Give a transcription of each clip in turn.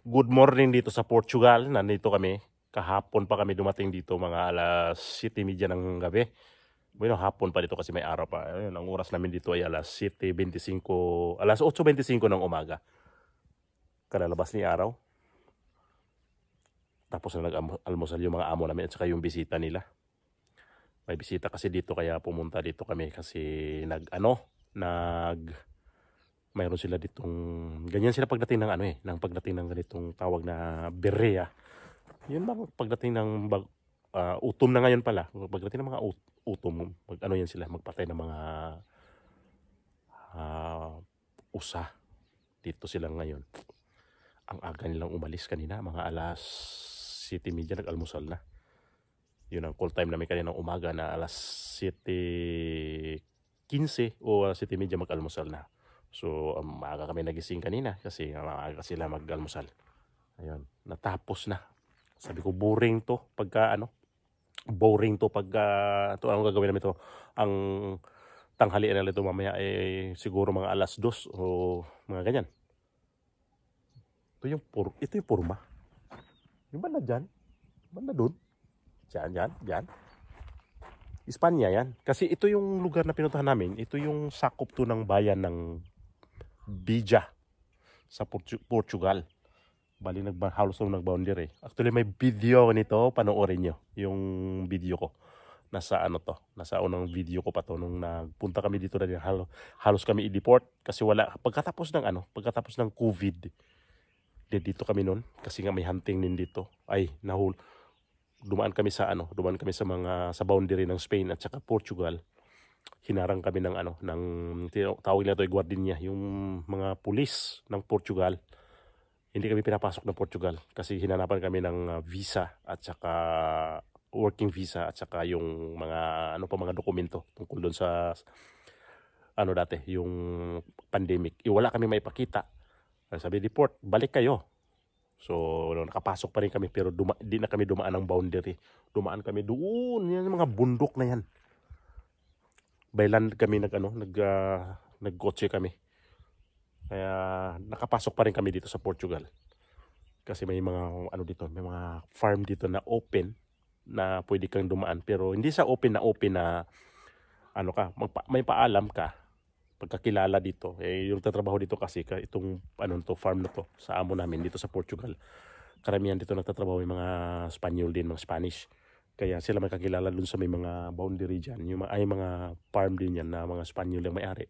Good morning dito sa Portugal. Nandito kami. Kahapon pa kami dumating dito mga alas 7:30 ng gabi. Bueno, hapon pa dito kasi may araw pa. Ayun, ang oras namin dito ay alas 7:25, alas 8:25 ng umaga. Kalalabas ni araw. Tapos na nag-almusal yung mga amo namin at saka yung bisita nila. May bisita kasi dito kaya pumunta dito kami kasi mayroon sila ditong ganyan sila pagdating ng ng pagdating ng ganitong tawag na berea. Yun bang pagdating ng utom na ngayon pala. Pagdating ng mga utom, yan sila magpatay ng mga usa. Dito sila ngayon. Ang aga nilang umalis kanina, mga alas 7:30 nag-almusal na. Yun ang call time namin kanina ng umaga na alas 7:15 o alas 7:30 mag-almusal na. So, maaga kami nagising kanina kasi maaga sila mag-almusal. Ayun, natapos na. Sabi ko, boring to pagka anong gagawin namin to. Ang tanghalian nila ito mamaya siguro mga alas 2 o mga ganyan. Ito yung purma. Yung banda dyan? Banda dun? Diyan. Espanya yan. Kasi ito yung lugar na pinuntahan namin. Ito yung sakop to ng bayan ng Bija sa Portugal. Bali halos nag-boundary. Actually may video nito, panoorin nyo yung video ko. Nasa unang video ko pa to nung nagpunta kami dito na halos kami i-deport kasi pagkatapos ng COVID. Dito kami noon kasi nga may hunting din dito. Dumaan kami sa sa boundary ng Spain at saka Portugal. Hinarang kami ng tawag nila ito ay guardinya, yung mga pulis ng Portugal. Hindi kami pinapasok ng Portugal kasi hinanapan kami ng visa at saka working visa at saka yung mga mga dokumento tungkol doon sa dati yung pandemic. Wala kami maipakita. Sabi deport, balik kayo. So, nakapasok pa rin kami pero di na kami dumaan ng boundary. Dumaan kami doon, yan mga bundok na yan. By land kami nagkotse kami. Kaya nakapasok pa rin kami dito sa Portugal. Kasi may mga may mga farm dito na open na pwede kang dumaan pero hindi sa open na may paalam ka. Pagkakilala dito, yung tatrabaho dito kasi itong farm na to sa amo namin dito sa Portugal. Karamihan dito nagtatrabaho yung mga Spanyol din, mga Spanish. Kaya sila may kakilala dun sa may mga boundary dyan. Yung mga farm din yan na mga Spanyol yung may-ari.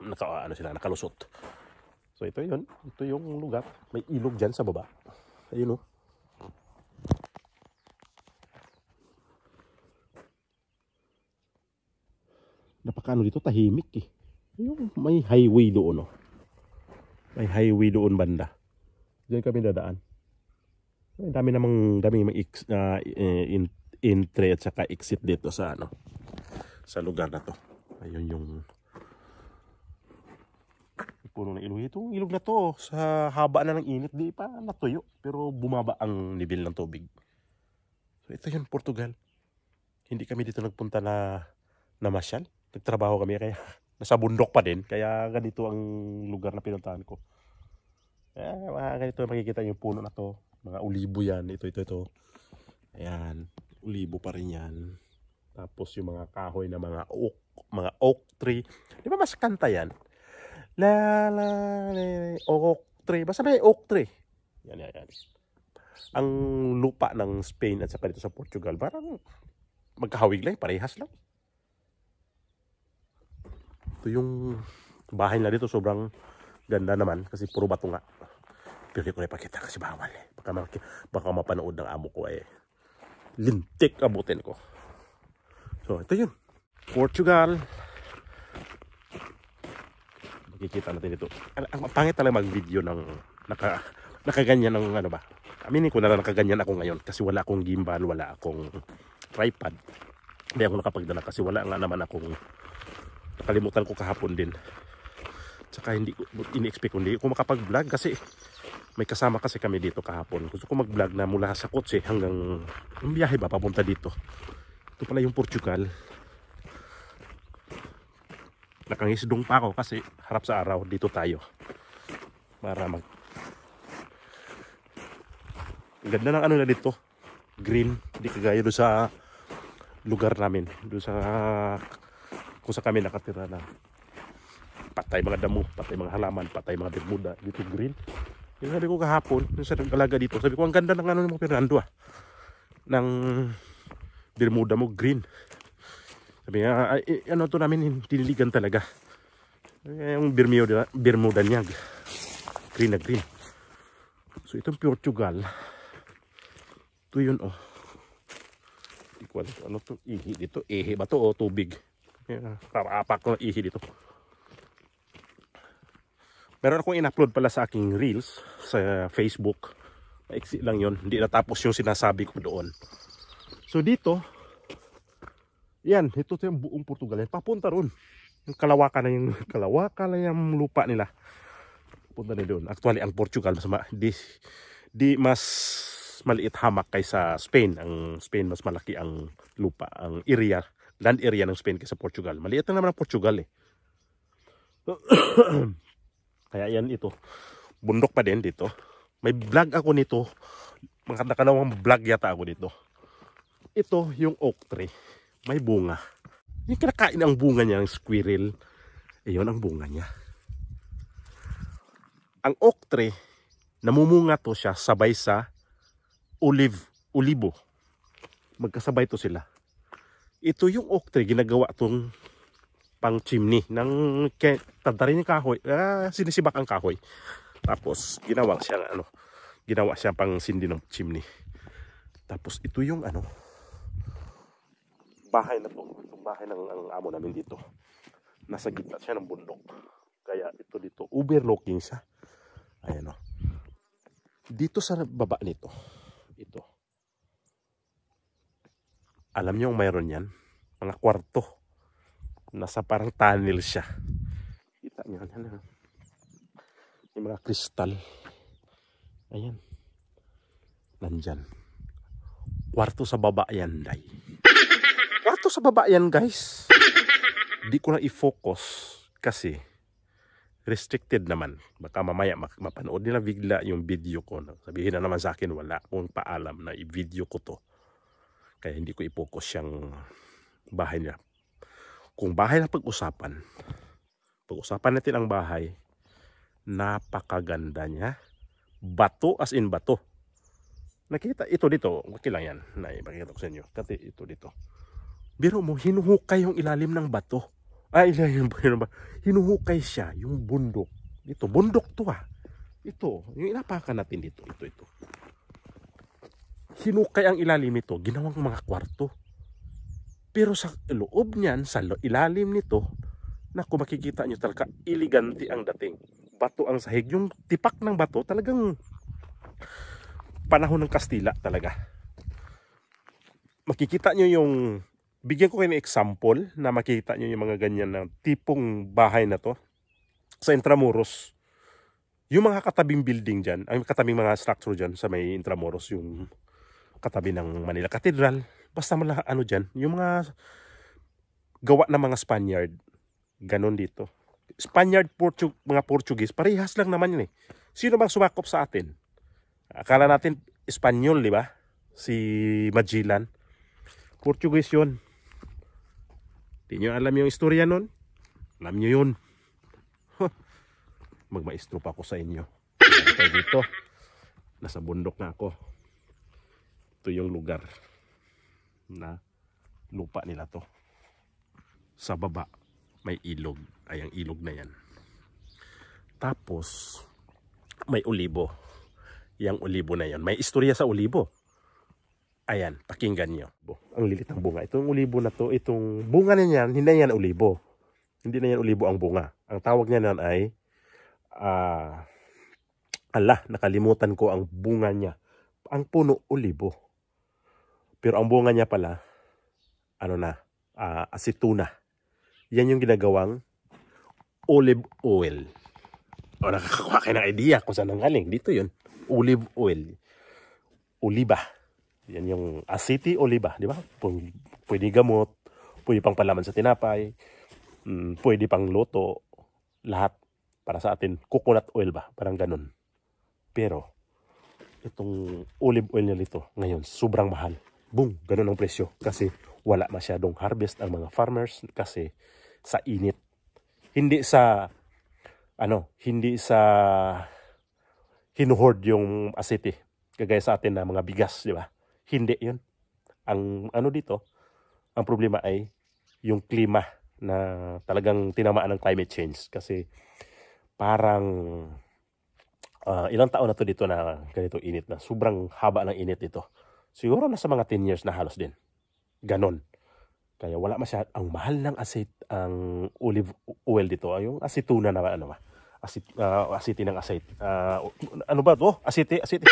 Nakalusot. So ito yun. Ito yung lugar. May ilog dyan sa baba. Ayun o. Dito tahimik eh. Yung may highway doon May highway doon banda. Diyan kami dadaan. Daming entry at saka exit dito sa lugar na to. Ayun yung puno ng ilog. Itong ilog na to sa haba na ng init di pa natuyo pero bumaba ang level ng tubig. So ito yun Portugal. Hindi kami dito nagpunta na masyal. Nagtrabaho kami kaya nasa bundok pa din. Kaya ganito ang lugar na pinuntahan ko. Ganito makikita yung puno na to. Mga ulibo yan. Ito. Ayan. Ulibo pa rin yan. Tapos yung mga kahoy na mga oak tree. Di ba mas kanta yan? Oak tree. Basta may oak tree. Yan. Ang lupa ng Spain at saka dito sa Portugal parang magkahawig lang. Parehas lang. Ito yung bahay na dito, sobrang ganda naman kasi puro bato nga. Pero di ko na ipakita kasi bawal eh. Baka mapanood ng amo ko lintik abutin ko. So ito yun, Portugal. Makikita natin dito. Ang pangit talaga mag-video ng nakaganyan ng Aminin ko na nakaganyan ako ngayon kasi wala akong gimbal, wala akong tripod. Hindi ako nakapagdala kasi wala nga naman akong nakalimutan ko kahapon din. Tsaka hindi ko ini-expect hindi ko makapag-vlog kasi may kasama kasi kami dito kahapon. Gusto ko mag-vlog na mula sa kotse hanggang ang biyahe ba papunta dito. Ito pala yung Portugal. Nakangisdong pa ako kasi harap sa araw. Dito tayo. Para mag... Ganda ng ano na dito. Green. Hindi kagaya doon sa lugar namin. Doon sa... Kung sa kami nakatira na. Patay mga damo. Patay mga halaman. Patay mga bermuda. Dito green. Yung sabi ko kahapon. Yung sa nag-alaga dito. Sabi ko ang ganda ng ano mo Fernando ng bermuda mo green. Sabi nga, ano to namin, tiniligan talaga. Yung bermuda niya, green na green. So itong Portugal, ito yun oh. Hindi ko alam, ano to, ihi dito. Ihi ba to o tubig? Apak ko ng ihi dito. Meron akong in-upload pala sa aking reels sa Facebook. Maiksi lang yun, hindi natapos yung sinasabi ko doon. So dito, yan, ito yung buong Portugal. Papunta ron. Yung kalawakan na yung lupa nila. Punta na doon. Actually, ang Portugal di mas maliit hamak kaysa Spain. Ang Spain mas malaki ang lupa, ang area, land area ng Spain kaysa Portugal. Maliit na naman ang Portugal eh. Kaya yan ito. Bundok pa din dito. May vlog ako nito. Mga nakalawang vlog yata ako dito. Ito yung oak tree. May bunga. Yung kinakain ang bunga niya, ng squirrel. Ayun ang bunga niya. Ang oak tree, namumunga to siya sabay sa olibo. Magkasabay to sila. Ito yung oak tree, ginagawa tong pang chimney. Tadarin yung kahoy. Sinisibak ang kahoy. Tapos, ginawa siya pang sindi ng chimney. Tapos, ito yung bahay na to. Itong bahay ng amo namin dito. Nasa gitna siya ng bundok. Kaya ito dito, overlooking siya. Ayan o. Dito sa baba nito, ito. Alam niyo mayroon yan? Mga kwarto. Nasa parang tunnel siya. Kita niyo yan. Yung mga kristal. Ayan. Nandyan. Kwarto sa baba yan, day. Kwarto sa baba yan, guys. Di ko na i-focus kasi restricted naman. Baka mamaya mapanood nila bigla yung video ko. Sabihin na naman sa akin wala akong paalam na i-video ko to. Kaya hindi ko i-focus yung bahay niya. Kung bahay na pag-usapan natin ang bahay, napakaganda niya. Bato as in bato. Nakita ito dito, okay lang yan. Ipakita ko sa inyo. Kasi ito dito. Biro mo, hinuhukay yung ilalim ng bato. Hinuhukay siya, yung bundok. Ito, bundok to Ito, yung inapakan natin dito. Ito. Hinukay ang ilalim nito, ginawang mga kwarto. Pero sa loob niyan, sa ilalim nito, naku, makikita nyo talaga, elegante ang dating. Bato ang sahig. Yung tipak ng bato, talagang panahon ng Kastila talaga. Makikita nyo yung, bigyan ko kayo ng example na makikita nyo yung mga ganyan na tipong bahay na to. Sa Intramuros, yung mga katabing building dyan, ang katabing mga structure dyan sa may Intramuros, yung katabi ng Manila Cathedral, basta dyan, yung mga gawa ng mga Spaniard, ganon dito. Spaniard, mga Portuguese, parehas lang naman yun eh. Sino bang sumakop sa atin? Akala natin Espanyol, di ba? Si Magellan. Portuguese yun. Di nyo alam yung istorya nun? Alam nyo yun. Magmaestro pa ako sa inyo. Kaya dito, nasa bundok na ako. Ito yung lugar na lupa nila to. Sa baba, may ilog. Ay, ang ilog na yan. Tapos, may olibo. Yang olibo na yan. May istorya sa olibo. Ayan, pakinggan nyo. Ang lilit ng bunga. Itong olibo na to, itong bunga na yan, hindi na yan olibo. Hindi na yan olibo ang bunga. Ang tawag niya nan ay, nakalimutan ko ang bunga niya. Ang puno, olibo. Pero ang bunga niya pala, asituna. Yan yung ginagawang olive oil. O, nakakakuha kayo ng idea kung saan ang galing. Dito yun, olive oil. Oliba. Yan yung asiti oliba, di ba? Pwede gamot, pwede pang palaman sa tinapay. pwede pang luto, lahat para sa atin. Coconut oil ba? Parang ganun. Pero, itong olive oil niya dito, ngayon, sobrang mahal. Boom! Ganun ang presyo. Kasi wala masyadong harvest ang mga farmers kasi sa init. Hindi sa, hindi sa hinuhoard yung asete. Kagaya sa atin na mga bigas, di ba? Hindi yun. Ang dito, ang problema ay yung klima na talagang tinamaan ng climate change. Kasi parang ilang taon na to dito na ganito init na. Sobrang haba ng init dito. Siguro nasa mga 10 years na halos din. Ganon. Kaya wala ang mahal ng ang olive oil dito. Yung asituna na asiti ng asite. Ano ba to? Asite. Asite.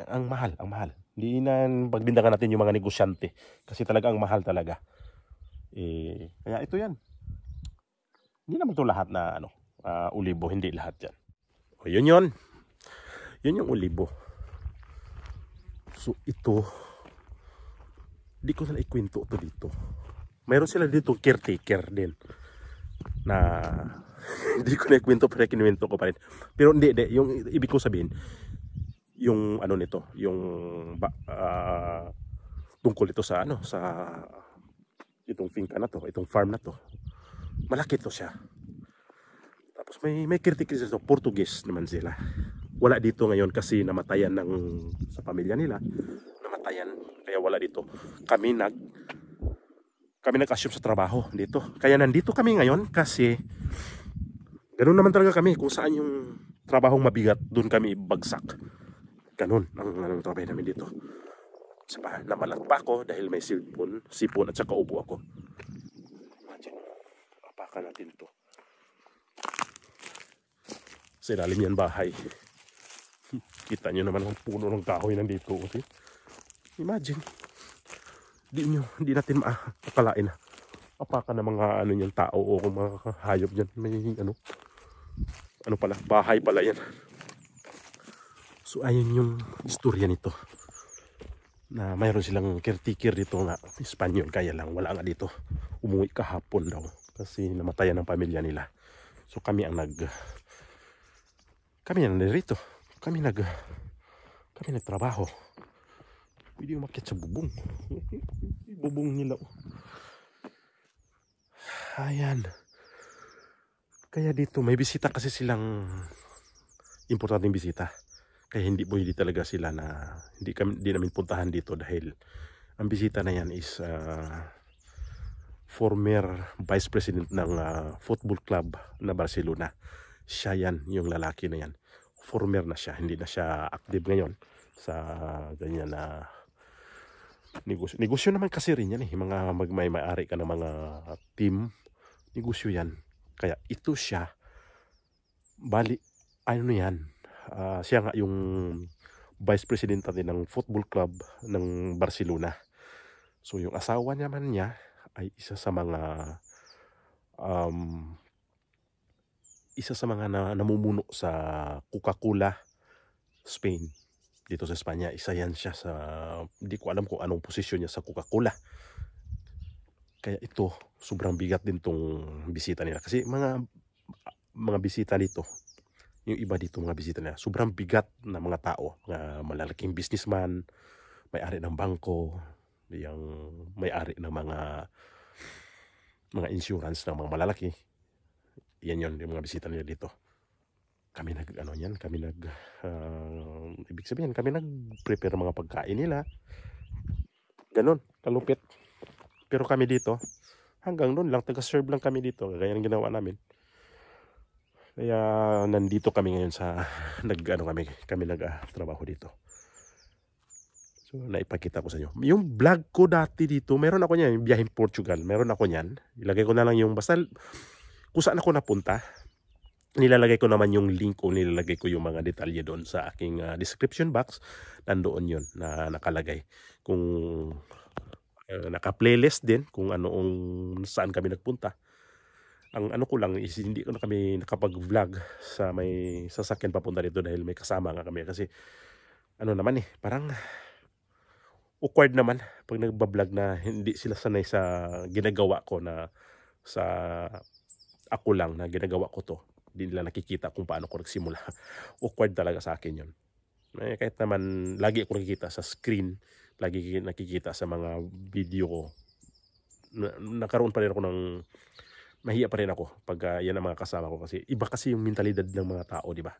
Ang mahal. Hindi na pagbintangan natin yung mga negosyante. Kasi talaga ang mahal talaga. Kaya ito yan. Hindi naman to lahat na olibo. Hindi lahat yan. O yun. Yun yung olibo. So ito, di ko na ikwento to dito. Mayroon sila dito caretaker din. Na hindi ko na ikwento pero kinuwento ko pa rin. Pero hindi. Yung ibig ko sabihin, yung nito, yung tungkol ito sa sa itong finca na to, itong farm na to. Malaki to siya. Tapos may caretaker dito, Portuguese naman sila. Wala dito ngayon kasi namatayan sa pamilya nila. Namatayan, kaya wala dito. Kami nag-assume sa trabaho dito. Kaya nandito kami ngayon kasi ganoon naman talaga kami. Kung saan yung trabahong mabigat, doon kami bagsak. Ganun ang trabaho namin dito. Namalat pa ako dahil may sipon at saka ubo ako. Imagine, apakan natin to. Sa ilalim yan bahay. Kita nyo naman ang puno ng kahoy nandito. Okay? Imagine. Hindi natin makakalain na apakan ng mga niyang tao o mga hayop dyan. May pala, bahay pala yan. So ayun yung istorya nito. Na mayroon silang caretaker dito na Espanyol, kaya lang wala nga dito. Umuwi kahapon daw kasi namatayan ng pamilya nila. So kami nandito. Kami nagtrabaho. Pwede umakyat sa bubong. Bubong nila. Ayan. Kaya dito may bisita kasi silang importanteng bisita. Kaya hindi talaga sila na hindi namin puntahan dito dahil ang bisita na yan is former vice president ng football club na Barcelona. Siya yan, yung lalaki na yan. Former na siya, hindi na siya active ngayon sa ganyan na negosyo. Negosyo naman kasi rin yan mga may-ari ka ng mga team. Negosyo yan. Kaya ito siya, siya nga yung vice president natin ng football club ng Barcelona. So yung asawa naman niya ay isa sa mga namumuno sa Coca-Cola Spain dito sa Espanya. Isa yan siya sa, hindi ko alam kung anong posisyon niya sa Coca-Cola. Kaya ito, sobrang bigat din tong bisita nila. Kasi mga bisita dito, yung iba dito mga bisita nila, sobrang bigat na mga tao, mga malalaking businessman, may-ari ng bangko, yung may-ari ng mga insurance ng mga malalaki. Yan yung mga bisita nila dito. Kami ibig sabihin, kami nag-prepare mga pagkain nila. Ganon, kalupit. Pero kami dito, hanggang noon lang, taga-serve lang kami dito. Kaya ang ginawa namin. Kaya nandito kami ngayon kami nag-trabaho dito. So naipakita ko sa inyo. Yung vlog ko dati dito, meron ako niyan, yung biyaheng Portugal. Meron ako niyan. Ilagay ko na lang yung basta kung saan ako napunta. Nilalagay ko naman yung link o nilalagay ko yung mga detalye doon sa aking description box. Nandoon yun na nakalagay. Kung naka-playlist din kung saan kami nagpunta. Ang ko lang is hindi ko na kami nakapag-vlog sa may sasakyan papunta dito dahil may kasama nga kami. Kasi naman parang awkward naman pag nagbablog na hindi sila sanay sa ginagawa ko na sa ako lang na ginagawa ko to. Hindi nila nakikita kung paano ko nagsimula. Awkward talaga sa akin yun. Kahit naman lagi ako nakikita sa screen, lagi nakikita sa mga video ko, nakaroon pa rin ako ng mahiya pa rin ako pag yan ang mga kasama ko, kasi iba kasi yung mentalidad ng mga tao, di ba?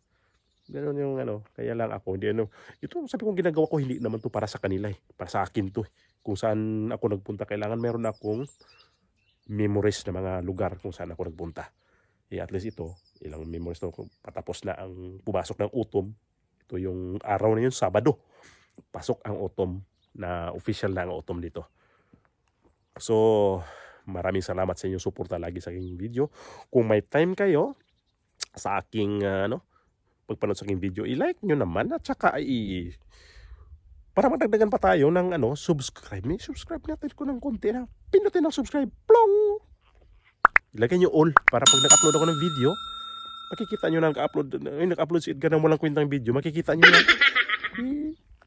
Ganun yung kaya lang ako, hindi ito sabi kong ginagawa ko, hindi naman to para sa kanila para sa akin to. Kung saan ako nagpunta, kailangan meron akong memories na mga lugar kung saan ako nagpunta. At least ito, ilang memories na patapos na ang pumasok ng autumn. Ito yung araw na yun, Sabado. Pasok ang autumn, na official na ang autumn dito. So, maraming salamat sa inyong suporta lagi sa aking video. Kung may time kayo sa aking pagpanood sa aking video, i-like nyo naman, at saka para madagdagan pa tayo ng subscribe. Subscribe natin ko ng konti na. Pinutin ang subscribe. Plong! Ilagay nyo all para pag nag-upload ako ng video, makikita nyo na nag-upload si Edgar ng walang kwentang video. Makikita nyo yan.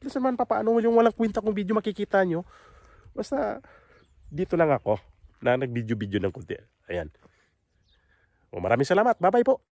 Kasi naman paano yung walang kwenta kong video makikita nyo. Basta dito lang ako na nag-video ng konti. Ayan. Maraming salamat. Bye-bye po.